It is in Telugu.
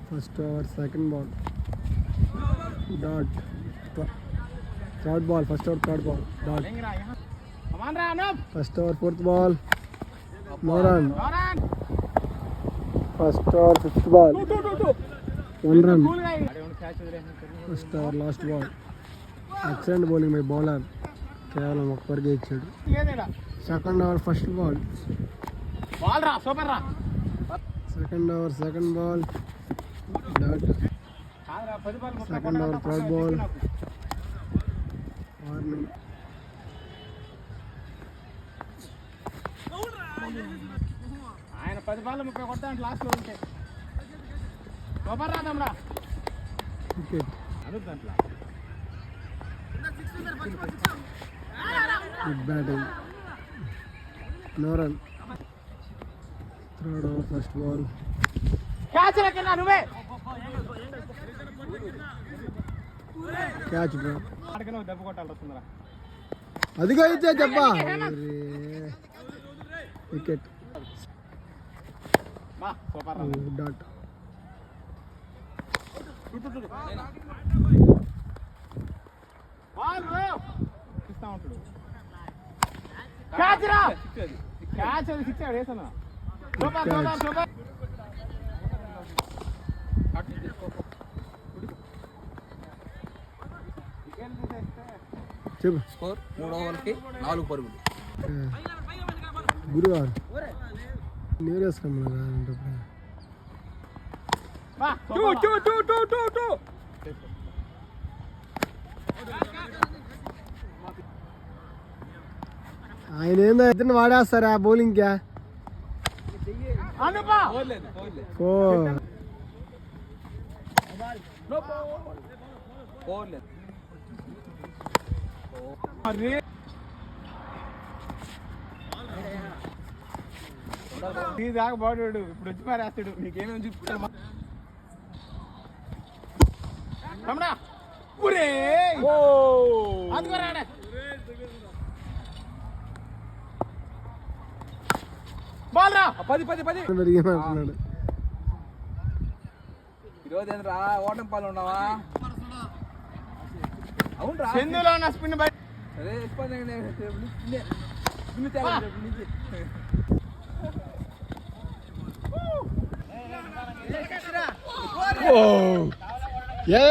First over second ball dot. Third ball first over third ball dot. First over fourth ball no run. First over fifth ball 1 run. First over last ball. Excellent bowling by bowler, కేవలం ఒక్కరికే ఇచ్చాడు. Second over first ball. Second over second ball dot. Second over third ball warning. ఆయన 10 బాల్ 30 కొడతాడు లాస్ట్లో ఉంటే. సూపర్ రాదమ్రా. Wicket. Good batting. No run. Third over first ball. Catch రకన్నా నువ్వే. Catch bro. ఆడకనే దెబ్బ కొట్టాలి వస్తుందిరా. అదిగా అయితే చెప్పా. వికెట్. బా సూపర్ రా. డాట్. Ball bro. ఇస్తా ఉంటాడు. క్యాచ్ రా. క్యాచ్ అది సిక్స్ వేసనా. Super super super. చెప్పు. స్కోర్ 3 ఓవర్లకి 4 పరుగులు. గురువారం నీరేసుకోమన్నా ఆయన ఏందో ఇతను వాడేస్తారా బౌలింగ్ క్యా. దాకా బాడాడు. ఇప్పుడు వచ్చి మారేస్తాడు. నీకేమేమి చూపుతా బాల్ రా. 10 ఈరోజు ఏంద్రా ఓటం పాలు ఉన్నావా? అవునరా చెందులో నా స్పిన్ బయట. అదే ఏ